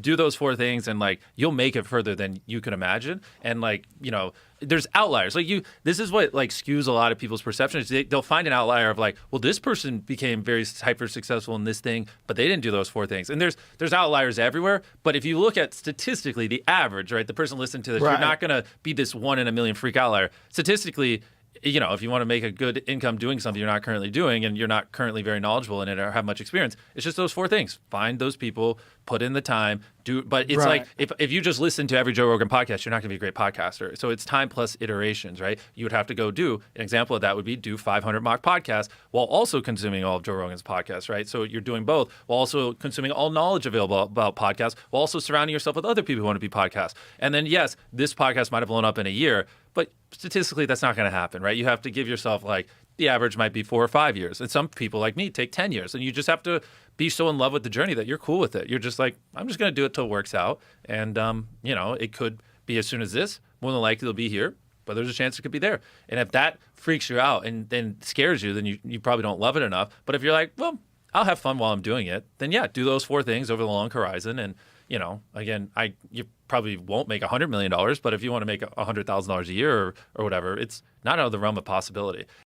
do those 4 things and like you'll make it further than you can imagine. And like, there's outliers. Like this is what like skews a lot of people's perceptions. They'll find an outlier of like, well, this person became very hyper successful in this thing, but they didn't do those 4 things. And there's outliers everywhere. But if you look at statistically the average, right, the person listening to this, you're not going to be this 1 in a million freak outlier. Statistically, if you want to make a good income doing something you're not currently doing and you're not currently very knowledgeable in it or have much experience, it's just those 4 things. Find those people, put in the time, but it's like if you just listen to every Joe Rogan podcast, you're not going to be a great podcaster. So it's time plus iterations, right? You would have to go do, an example of that would be do 500 mock podcasts while also consuming all of Joe Rogan's podcasts, right? So you're doing both while also consuming all knowledge available about podcasts, while also surrounding yourself with other people who want to be podcasts. And then yes, this podcast might have blown up in a year, but statistically, that's not going to happen, right? You have to give yourself like the average might be 4 or 5 years. And some people like me take 10 years. And you just have to be so in love with the journey that you're cool with it. You're just like, I'm just going to do it till it works out. And, it could be as soon as this. More than likely it'll be here, but there's a chance it could be there. And if that freaks you out and then scares you, then you probably don't love it enough. But if you're like, well, I'll have fun while I'm doing it, then yeah, do those 4 things over the long horizon. And, again, you probably won't make $100 million, but if you want to make $100,000 a year or whatever, it's not out of the realm of possibility.